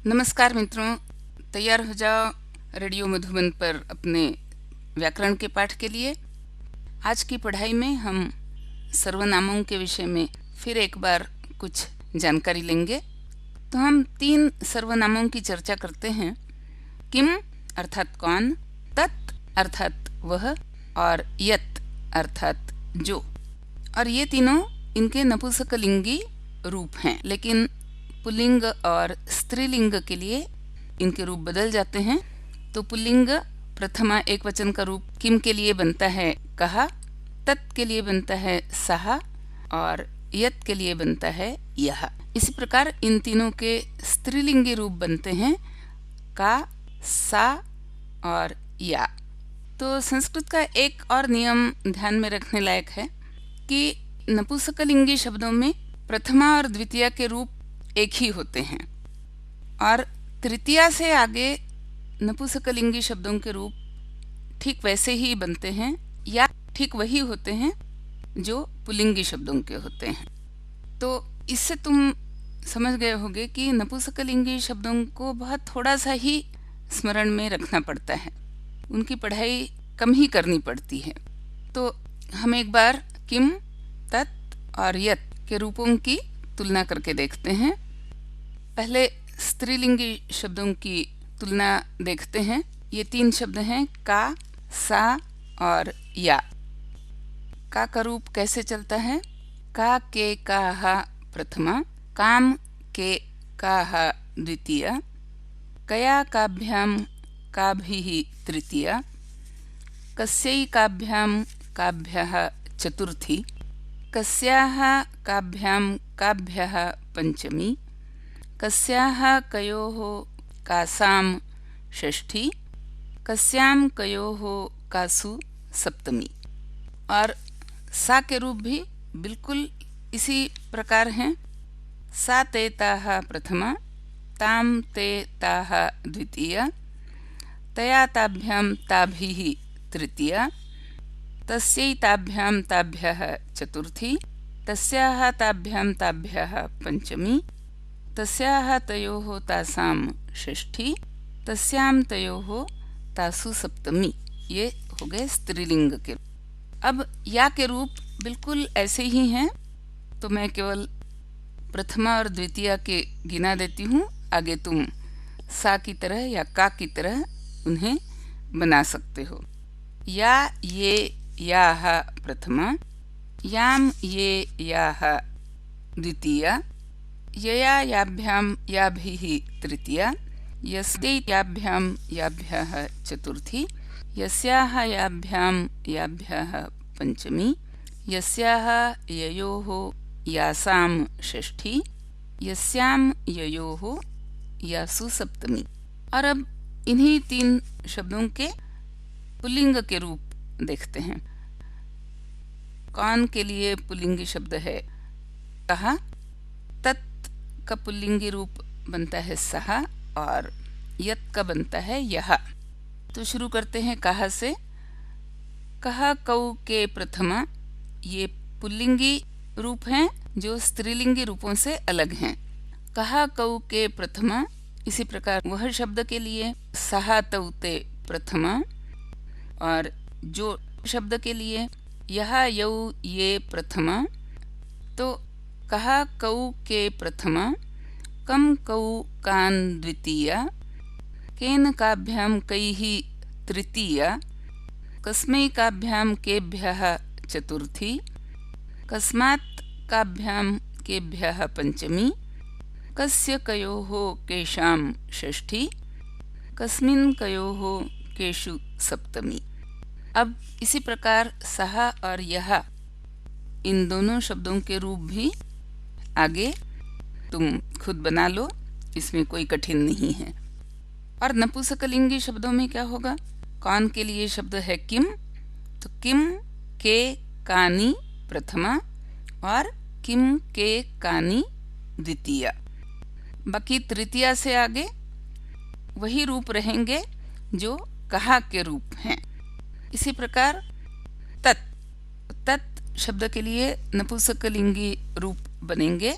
नमस्कार मित्रों, तैयार हो जाओ रेडियो मधुबन पर अपने व्याकरण के पाठ के लिए। आज की पढ़ाई में हम सर्वनामों के विषय में फिर एक बार कुछ जानकारी लेंगे। तो हम 3 सर्वनामों की चर्चा करते हैं। किम अर्थात कौन, तत् अर्थात वह और यत् अर्थात जो। और ये तीनों इनके नपुंसकलिंगी रूप हैं, लेकिन पुल्लिंग और स्त्रीलिंग के लिए इनके रूप बदल जाते हैं। तो पुल्लिंग प्रथमा एकवचन का रूप किम के लिए बनता है कहा, तत् के लिए बनता है सहा और यत् के लिए बनता है यह। इसी प्रकार इन तीनों के स्त्रीलिंगी रूप बनते हैं का, सा और या। तो संस्कृत का एक और नियम ध्यान में रखने लायक है कि नपुंसकलिंगी शब्दों में प्रथमा और द्वितीया के रूप एक ही होते हैं और तृतीया से आगे नपुंसकलिंगी शब्दों के रूप ठीक वैसे ही बनते हैं या ठीक वही होते हैं जो पुल्लिंगी शब्दों के होते हैं। तो इससे तुम समझ गए होगे कि नपुंसकलिंगी शब्दों को बहुत थोड़ा सा ही स्मरण में रखना पड़ता है, उनकी पढ़ाई कम ही करनी पड़ती है। तो हम एक बार किम, तत् और यत् के रूपों की तुलना करके देखते हैं। पहले स्त्रीलिंगी शब्दों की तुलना देखते हैं। ये 3 शब्द हैं का, सा और या। का रूप कैसे चलता है? का के काहा प्रथमा, काम के काहा द्वितीया, कया काभ्याम काभिः तृतीया, कस्यै काभ्याम काभ्यः चतुर्थी, कस्याः काभ्याम काभ्यः पंचमी, कस्याः कयोः कासां षष्ठी, कस्यां कयोः कासु सप्तमी। और सा के रूप भी बिल्कुल इसी प्रकार हैं। सा ते ताः प्रथमा, ताम ते ताः द्वितीया, तया ताभ्यां ताभिः तृतीया, तस्यै ताभ्यां ताभ्यः चतुर्थी, तस्याः ताभ्यां ताभ्यः पंचमी, तस्याः तयोः तासां षष्ठी, तस्यां तयोः तासु सप्तमी। ये हो गए स्त्रीलिंग के। अब या के रूप बिल्कुल ऐसे ही हैं, तो मैं केवल प्रथमा और द्वितीया के गिना देती हूँ। आगे तुम सा की तरह या का की तरह उन्हें बना सकते हो। या ये याः प्रथमा, याम ये याः द्वितीया, यया याभ्यां याभिः तृतीया, यस्यै याभ्यां याभ्यः चतुर्थी, यस्याः याभ्यां याभ्यः पंचमी, यस्याः ययोः यासां षष्ठी, यस्यां ययोः यासु सप्तमी। और अब इन्हीं 3 शब्दों के पुल्लिंग के रूप देखते हैं। कौन के लिए पुल्लिंगी शब्द है कहा, तत् का पुल्लिंगी रूप बनता है सहा और यत् का बनता है यह। तो शुरू करते हैं कहा से। कहा कौ के प्रथमा, ये पुल्लिंगी रूप हैं जो स्त्रीलिंगी रूपों से अलग हैं। कहा कौ के प्रथमा। इसी प्रकार वह शब्द के लिए सहा तौ ते प्रथमा, और जो शब्द के लिए यह यौ ये प्रथमा। तो कहा कौ के प्रथमा, कम कौ कान द्वितीया, केन काभ्यां कैः तृतीया, कस्मै काभ्यां केभ्यः चतुर्थी, कस्मात् काभ्यां केभ्यः पंचमी, कस्य कयोः केषां षष्ठी, कस्मिन् कयोः केषु सप्तमी। अब इसी प्रकार सहा और यह, इन दोनों शब्दों के रूप भी आगे तुम खुद बना लो, इसमें कोई कठिन नहीं है। और नपुंसकलिंगी शब्दों में क्या होगा? कौन के लिए शब्द है किम, तो किम के कानी प्रथमा और किम के कानी द्वितीया। बाकी तृतीया से आगे वही रूप रहेंगे जो कहा के रूप हैं। इसी प्रकार तत् शब्द के लिए नपुंसकलिंगी रूप बनेंगे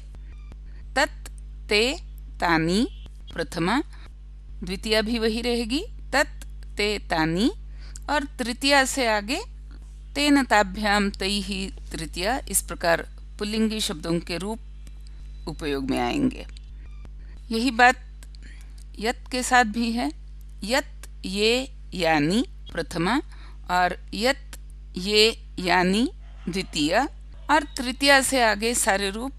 तत्, ते, तानी, प्रथमा, द्वितीया भी वही रहेगी तत् ते तानि, और तृतीया से आगे तेन ताभ्याम तैहि तृतीया, इस प्रकार पुल्लिंगी शब्दों के रूप उपयोग में आएंगे। यही बात यत् के साथ भी है। यत् ये यानी प्रथमा, और यत् ये यानी द्वितीया, और तृतीया से आगे सारे रूप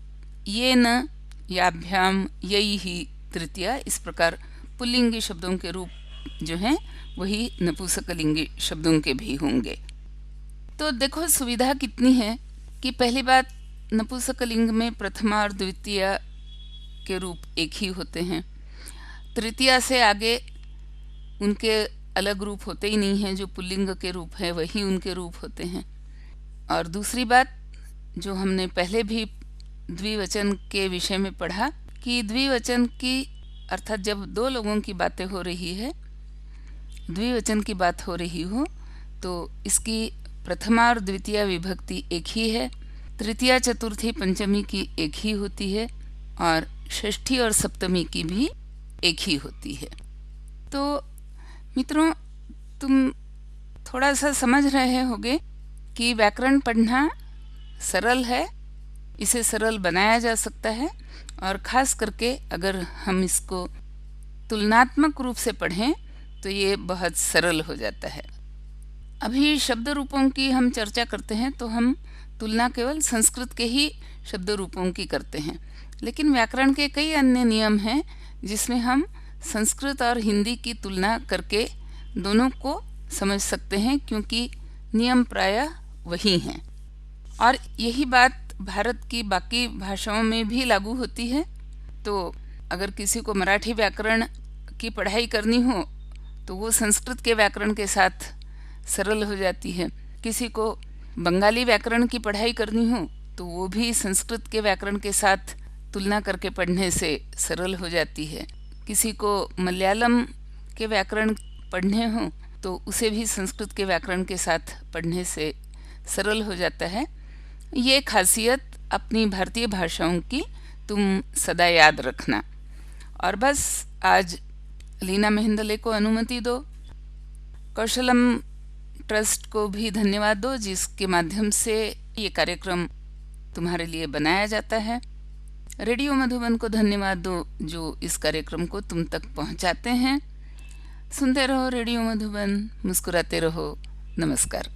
ये न, याभ्याम, यैहि तृतीया, इस प्रकार पुल्लिंगी शब्दों के रूप जो हैं वही नपुंसकलिंगी शब्दों के भी होंगे। तो देखो सुविधा कितनी है कि पहली बात, नपुंसकलिंग में प्रथमा और द्वितीया के रूप एक ही होते हैं। तृतीया से आगे उनके अलग रूप होते ही नहीं हैं, जो पुल्लिंग के रूप है वही उनके रूप होते हैं। और दूसरी बात जो हमने पहले भी द्विवचन के विषय में पढ़ा कि द्विवचन की अर्थात जब दो लोगों की बातें हो रही है, द्विवचन की बात हो रही हो, तो इसकी प्रथमा और द्वितीया विभक्ति एक ही है, तृतीया चतुर्थी पंचमी की एक ही होती है, और षष्ठी और सप्तमी की भी एक ही होती है। तो मित्रों, तुम थोड़ा सा समझ रहे होगे कि व्याकरण पढ़ना सरल है, इसे सरल बनाया जा सकता है, और ख़ास करके अगर हम इसको तुलनात्मक रूप से पढ़ें तो ये बहुत सरल हो जाता है। अभी शब्द रूपों की हम चर्चा करते हैं तो हम तुलना केवल संस्कृत के ही शब्द रूपों की करते हैं, लेकिन व्याकरण के कई अन्य नियम हैं जिसमें हम संस्कृत और हिंदी की तुलना करके दोनों को समझ सकते हैं, क्योंकि नियम प्रायः वही हैं। और यही बात भारत की बाकी भाषाओं में भी लागू होती है। तो अगर किसी को मराठी व्याकरण की पढ़ाई करनी हो तो वो संस्कृत के व्याकरण के साथ सरल हो जाती है। किसी को बंगाली व्याकरण की पढ़ाई करनी हो तो वो भी संस्कृत के व्याकरण के साथ तुलना करके पढ़ने से सरल हो जाती है। किसी को मलयालम के व्याकरण पढ़ने हो तो उसे भी संस्कृत के व्याकरण के साथ पढ़ने से सरल हो जाता है। ये खासियत अपनी भारतीय भाषाओं की तुम सदा याद रखना। और बस आज लीना मेहंदले को अनुमति दो, कौशलम ट्रस्ट को भी धन्यवाद दो जिसके माध्यम से ये कार्यक्रम तुम्हारे लिए बनाया जाता है। रेडियो मधुबन को धन्यवाद दो जो इस कार्यक्रम को तुम तक पहुंचाते हैं। सुनते रहो रेडियो मधुबन, मुस्कुराते रहो। नमस्कार।